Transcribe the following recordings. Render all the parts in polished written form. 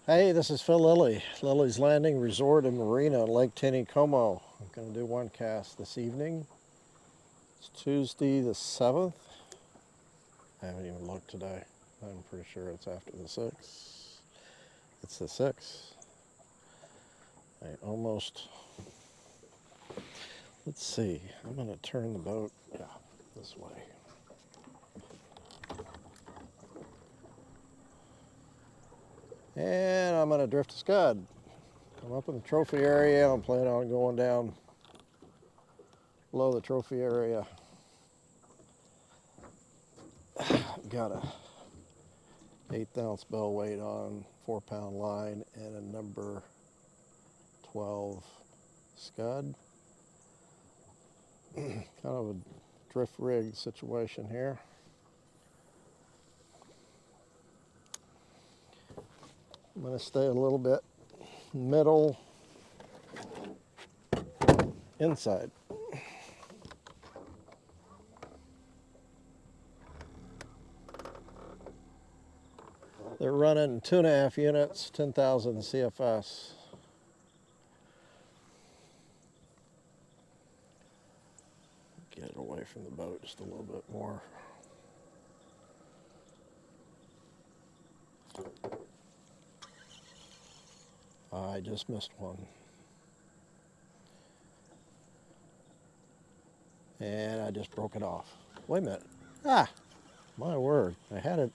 Hey, this is Phil Lilley, Lilley's Landing Resort in Marina, Lake Taneycomo. I'm going to do one cast this evening. It's Tuesday the 7th. I haven't even looked today. I'm pretty sure it's after the 6th. It's the 6th. Let's see, I'm going to turn the boat, this way. And I'm going to drift a scud. I'm up in the trophy area. I'm planning on going down below the trophy area. Got a 1/8 ounce bell weight on, 4-pound line, and a number 12 scud. Kind of a drift rig situation here. I'm going to stay a little bit middle inside. They're running 2.5 units, 10,000 CFS. Get it away from the boat just a little bit more. I just missed one. And I just broke it off. Wait a minute. Ah, my word. I had it.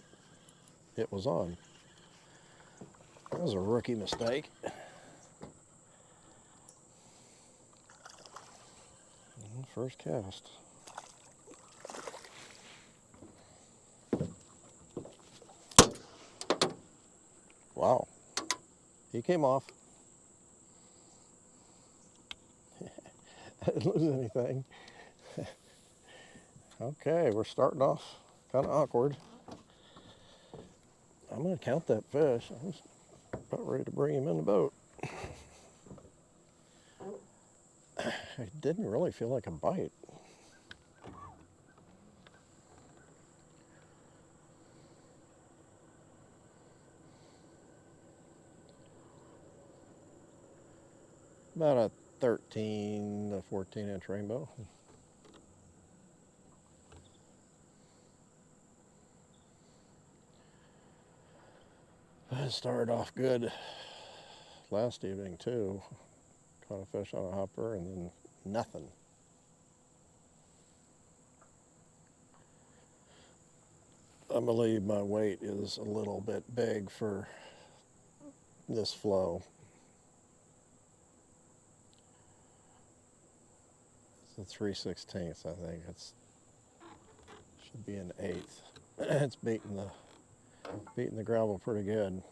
It was on. That was a rookie mistake. First cast. Wow. He came off. I didn't lose anything. Okay, we're starting off kind of awkward. I'm going to count that fish. I was about ready to bring him in the boat. It didn't really feel like a bite. About a 13 to 14 inch rainbow. I started off good last evening too. Caught a fish on a hopper and then nothing. I believe my weight is a little bit big for this flow. It's a 3/16, I think. Should be an 1/8. It's beating the gravel pretty good.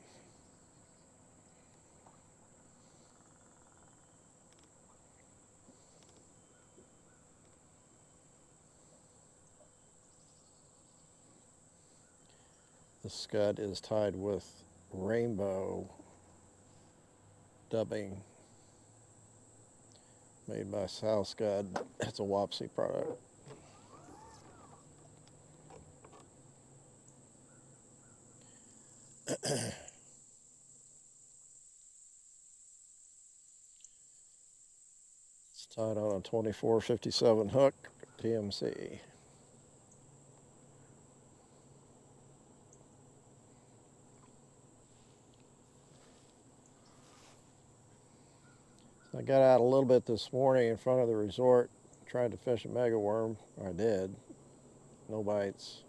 The scud is tied with rainbow dubbing made by South Scud. It's a Wapsie product. It's tied on a 2457 hook, TMC. I got out a little bit this morning in front of the resort, tried to fish a mega worm. I did. No bites.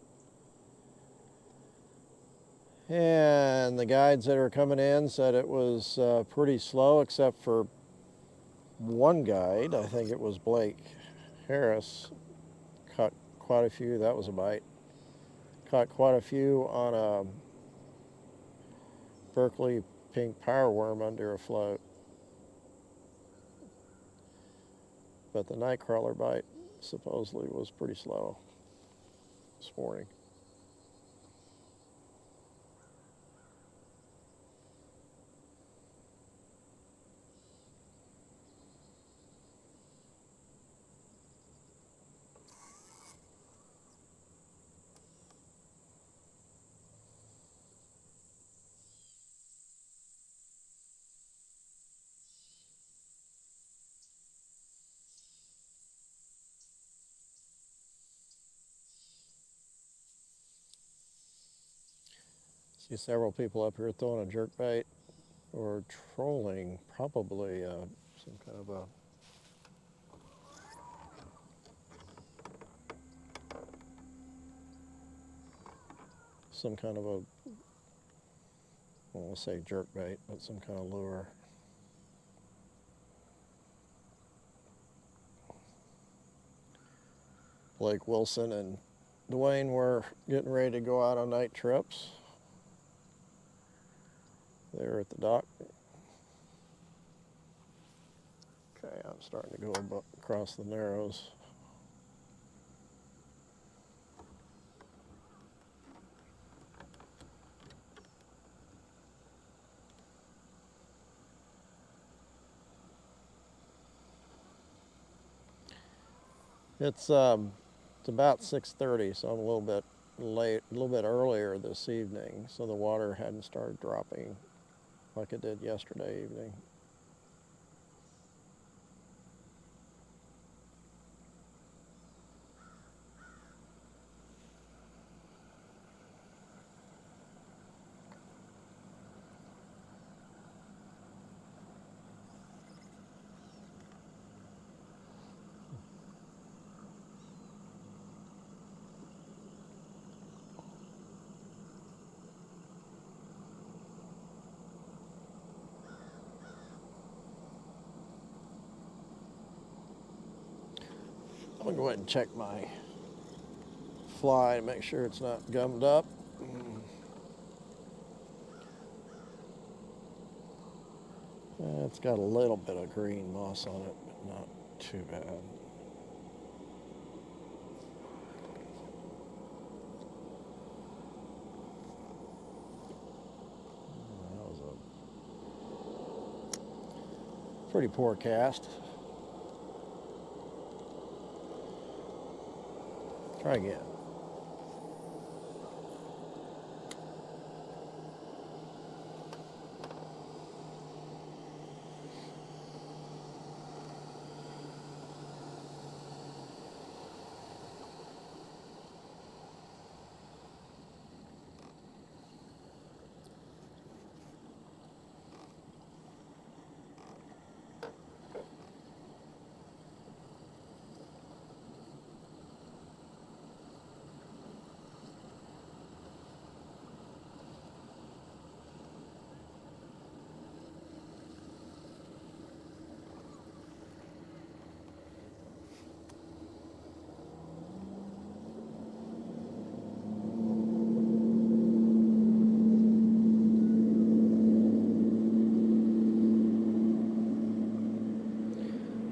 And the guides that are coming in said it was pretty slow, except for one guide. I think it was Blake Harris. Caught quite a few. That was a bite. Caught quite a few on a Berkeley pink power worm under a float. But the nightcrawler bite supposedly was pretty slow this morning. See several people up here throwing a jerkbait or trolling, probably some kind of a well, let's say jerkbait, but some kind of lure. Blake Wilson and Dwayne were getting ready to go out on night trips. They were at the dock. Okay, I'm starting to go across the Narrows. It's about 6:30, so I'm a little bit late, a little bit earlier this evening, so the water hadn't started dropping like it did yesterday evening. I'm gonna go ahead and check my fly and make sure it's not gummed up. It's got a little bit of green moss on it, but not too bad. That was a pretty poor cast. Try again.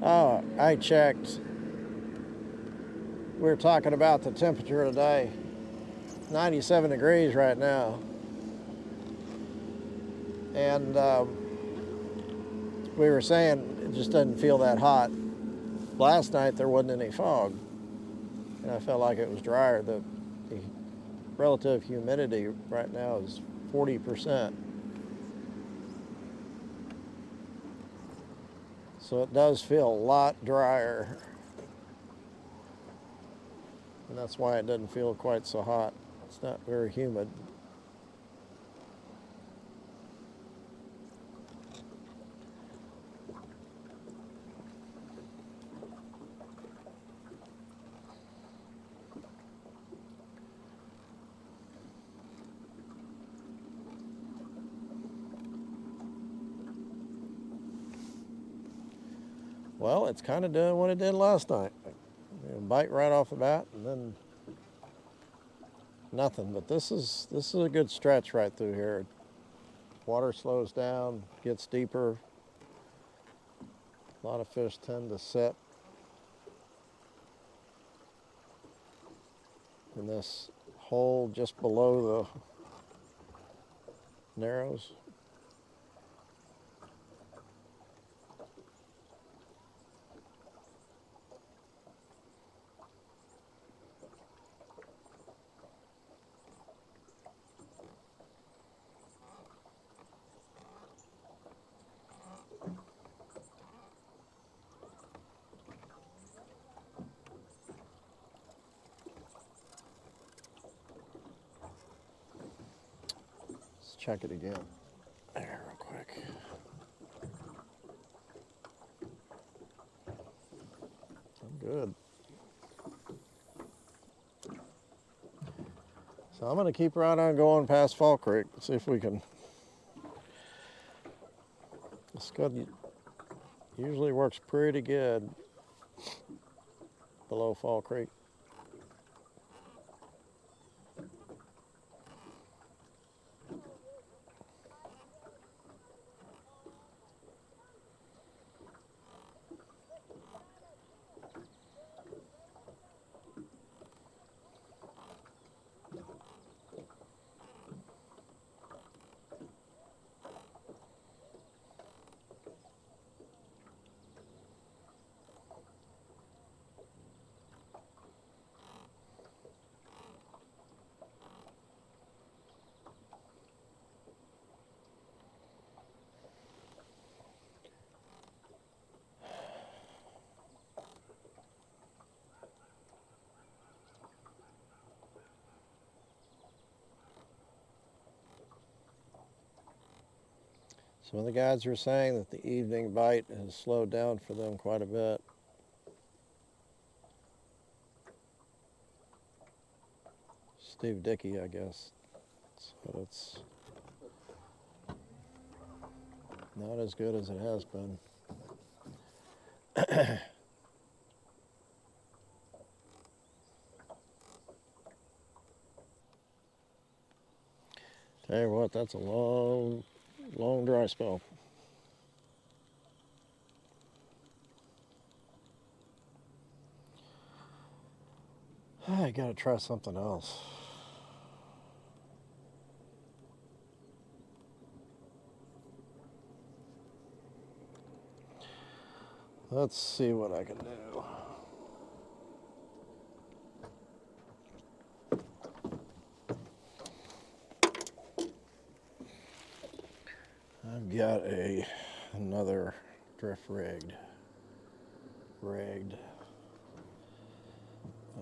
Oh, I checked. We were talking about the temperature today. 97 degrees right now. And we were saying it just doesn't feel that hot. Last night there wasn't any fog, and I felt like it was drier. The relative humidity right now is 40%. So it does feel a lot drier. And that's why it doesn't feel quite so hot. It's not very humid. Well, it's kind of doing what it did last night. Bite right off the bat and then nothing. But this is a good stretch right through here. Water slows down, gets deeper. A lot of fish tend to sit in this hole just below the Narrows. check it again. There, real quick. I'm good. So I'm going to keep right on going past Fall Creek, see if we can. The scud usually works pretty good below Fall Creek. Some of the guys were saying that the evening bite has slowed down for them quite a bit. Steve Dickey, I guess. So it's not as good as it has been. Tell you what, that's a long, long dry spell. I gotta try something else. Let's see what I can do. I've got another drift rigged. I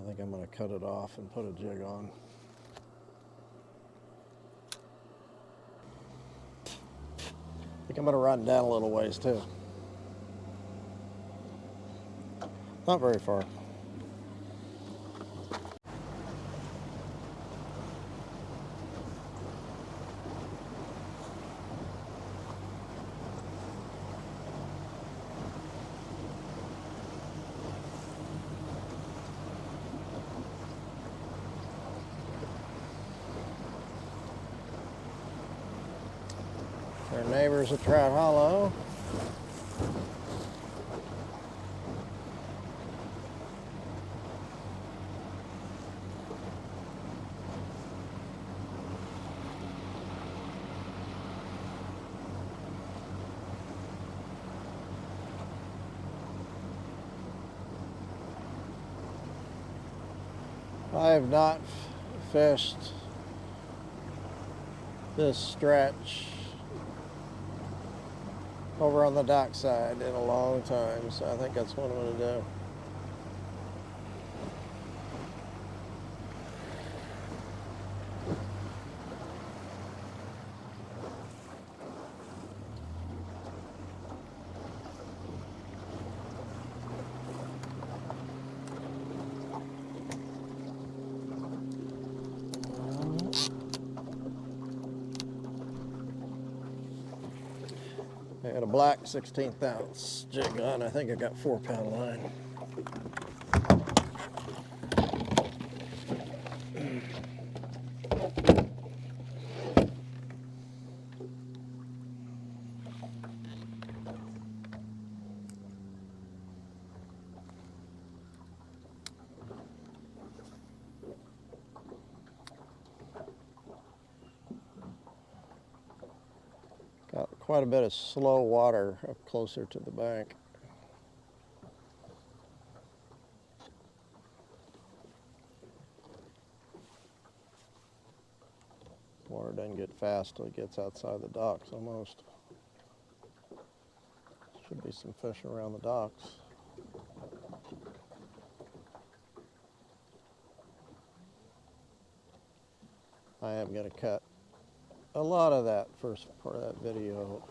think I'm going to cut it off and put a jig on. I think I'm going to run down a little ways too. Not very far. Our neighbors at Trout Hollow. I have not fished this stretch over on the dock side in a long time, so I think that's what I'm going to do. I got a black 16th ounce jig on. I think I got 4-pound line. Got quite a bit of slow water up closer to the bank. Water doesn't get fast till it gets outside the docks almost. Should be some fish around the docks. I am going to cut a lot of that first part of that video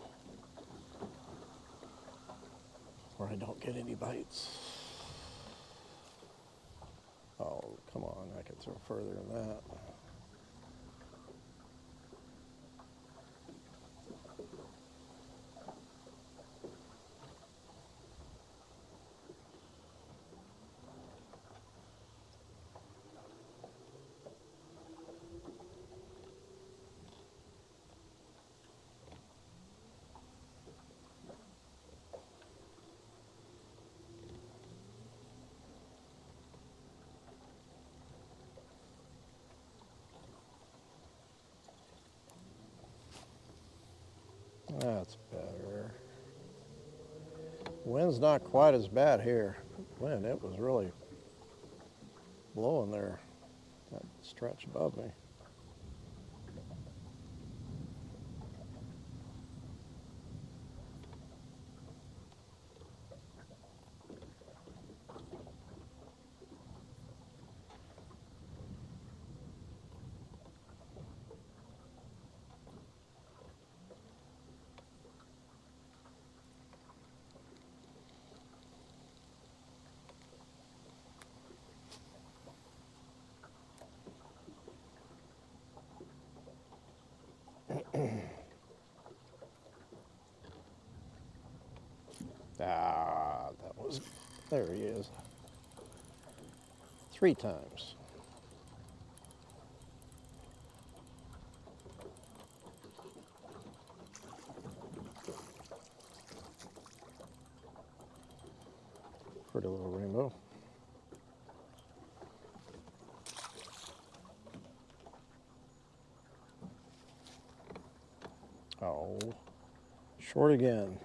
where I don't get any bites. Oh, come on, I could throw further than that. That's better. Wind's not quite as bad here. Wind, it was really blowing there, that stretch above me. Ah, that was, there he is. 3 times. Pretty little rainbow. Oh, short again.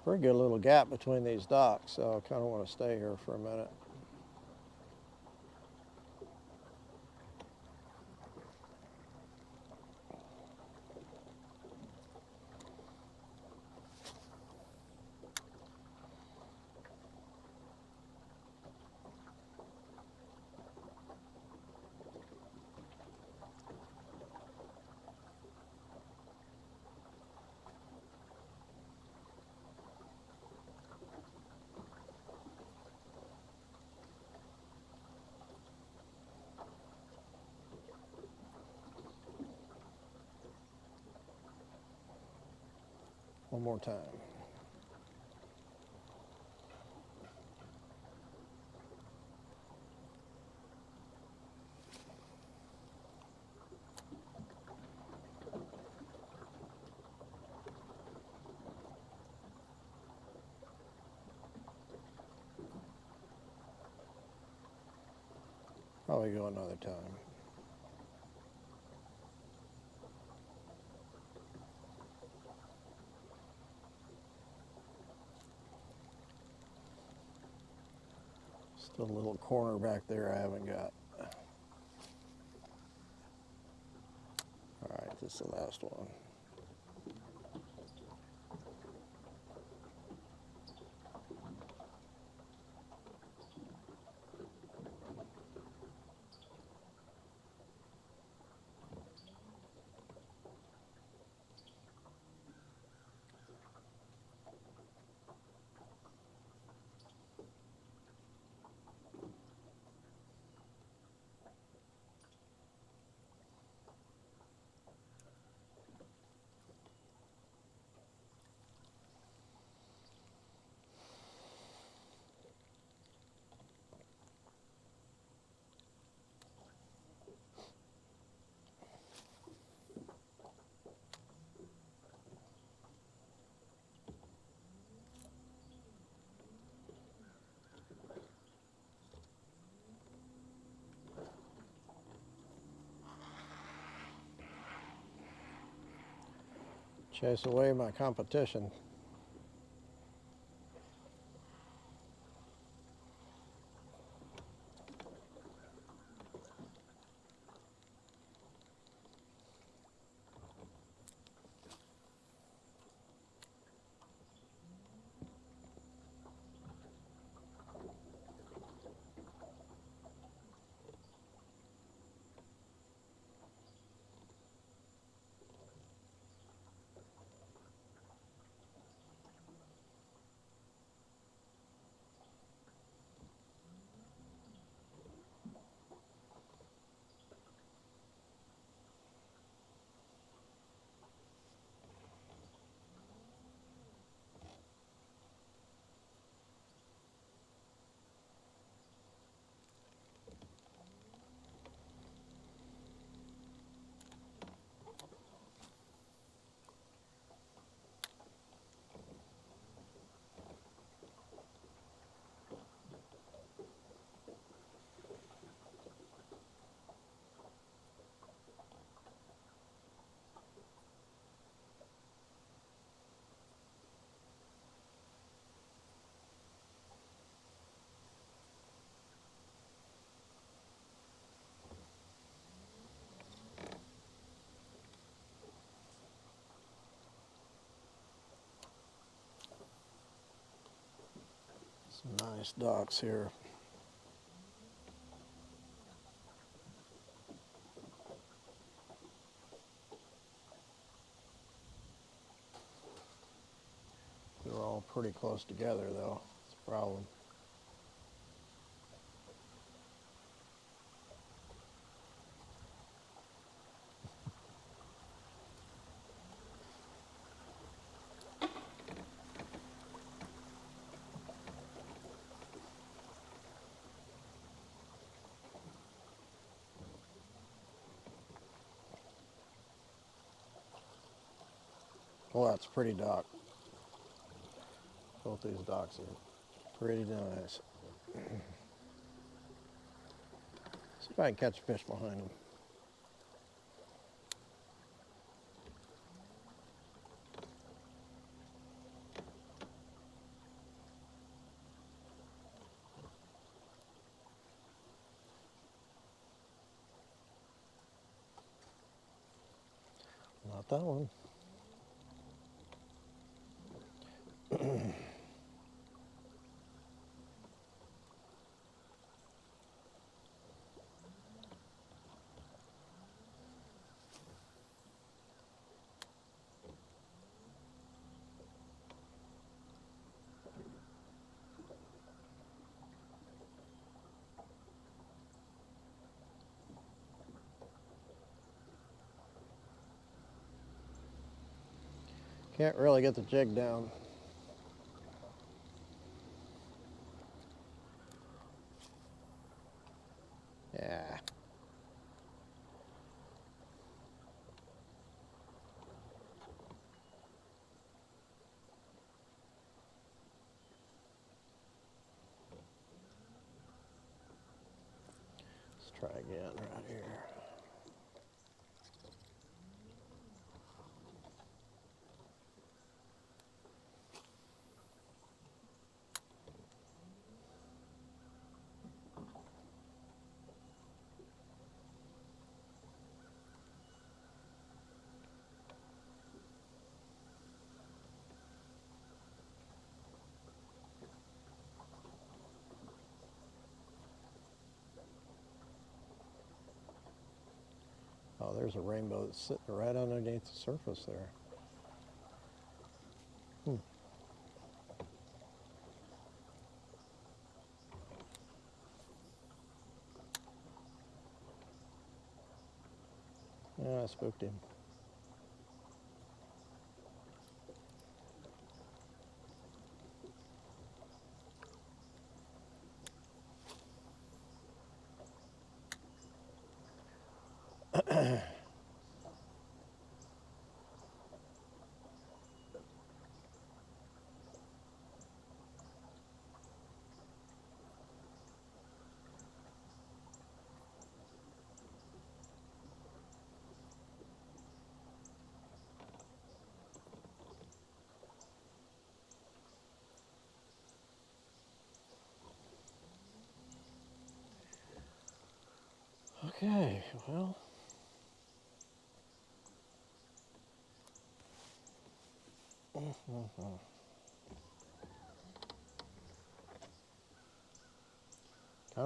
Pretty good little gap between these docks, so I kind of want to stay here for a minute. One more time. Probably go another time. Still a little corner back there I haven't got. All right, this is the last one. Chase away my competition. Some nice docks here. They're all pretty close together though. It's a problem. Well, that's a pretty dock. Both these docks are pretty nice. See if I can catch a fish behind them. Not that one. Can't really get the jig down. Yeah. Let's try again right here. Oh, there's a rainbow that's sitting right underneath the surface there. Yeah, I spooked him. Okay, well. Kind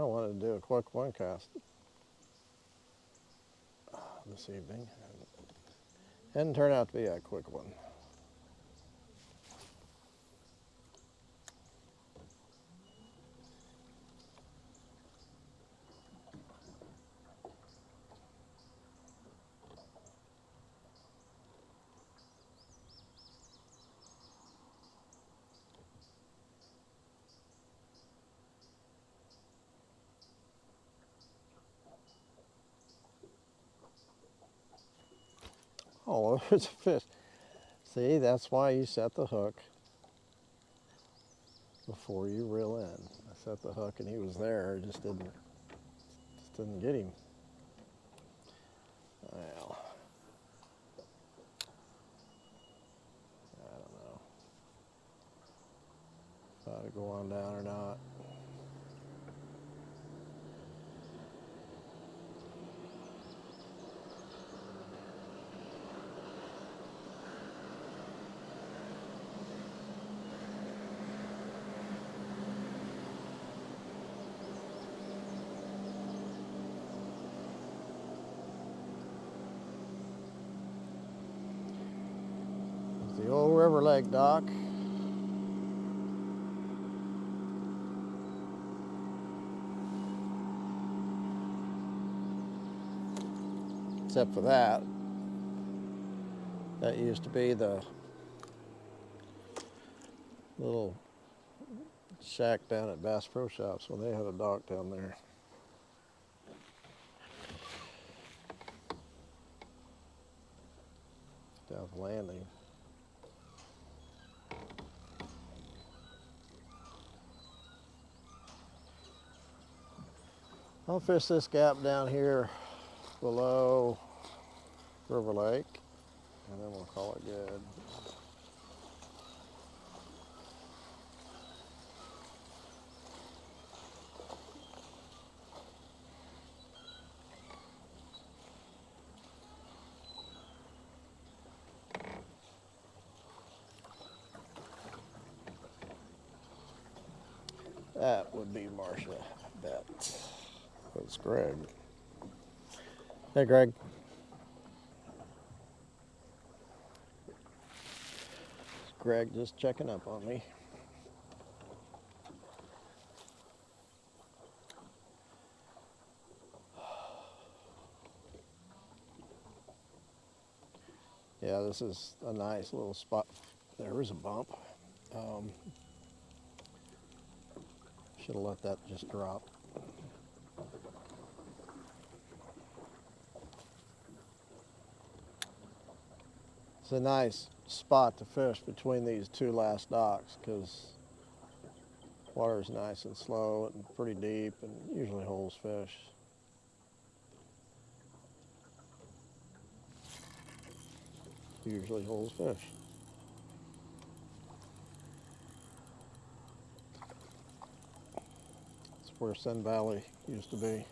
of wanted to do a quick one cast this evening. Didn't turn out to be a quick one. Oh, there's a fish. See, that's why you set the hook before you reel in. I set the hook and he was there, just didn't get him. Well, I don't know if I ought to go on down or not. The old River Lake dock. Except for that. That used to be the little shack down at Bass Pro Shops when they had a dock down there. Down the landing. I'll fish this gap down here below River Lake, and then we'll call it good. That would be Marcia, I bet. That's Greg. Hey, Greg. Greg just checking up on me. Yeah, this is a nice little spot. There is a bump. Should have let that just drop. It's a nice spot to fish between these two last docks because water is nice and slow and pretty deep and usually holds fish. Usually holds fish. It's where Sun Valley used to be.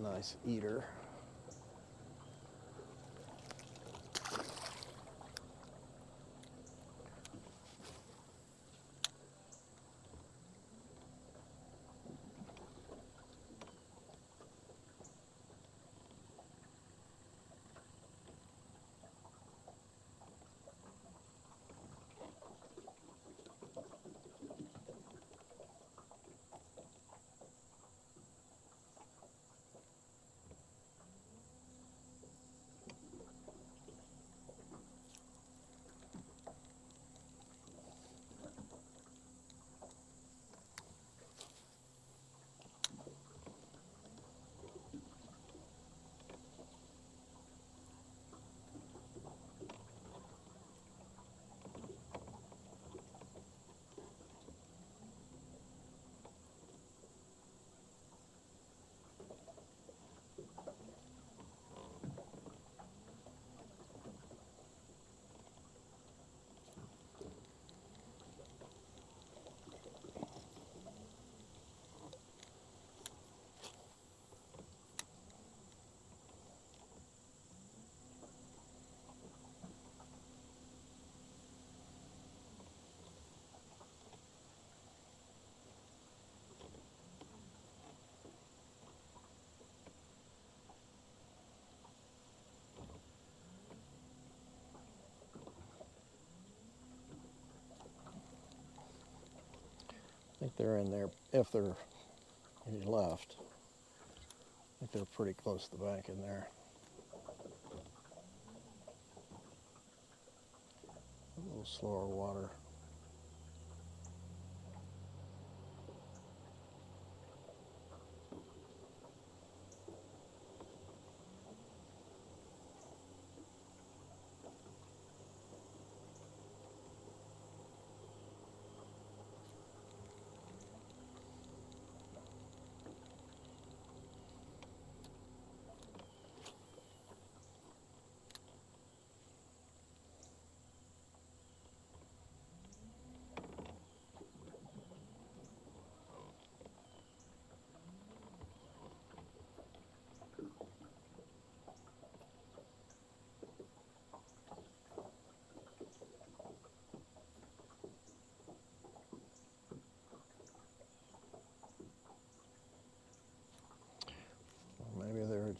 Nice eater. I think they're in there, if they're any left. I think they're pretty close to the bank in there. A little slower water.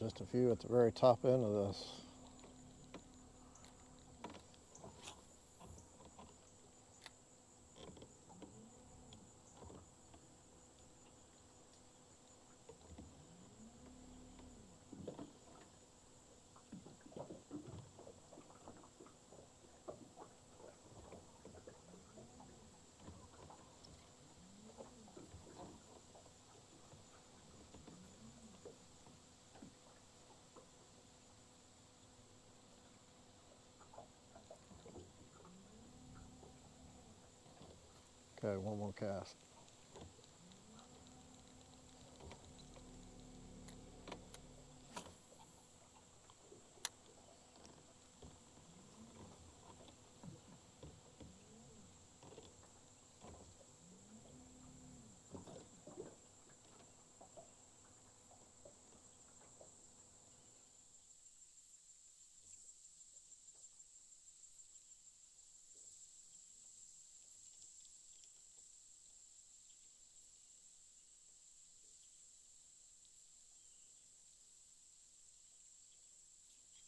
Just a few at the very top end of this. Okay, one more cast.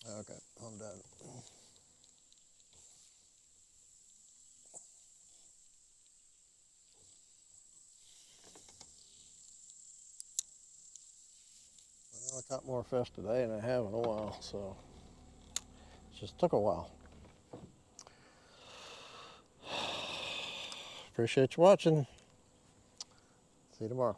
Okay, I'm done. Well, I caught more fish today than I have in a while, so it just took a while. Appreciate you watching. See you tomorrow.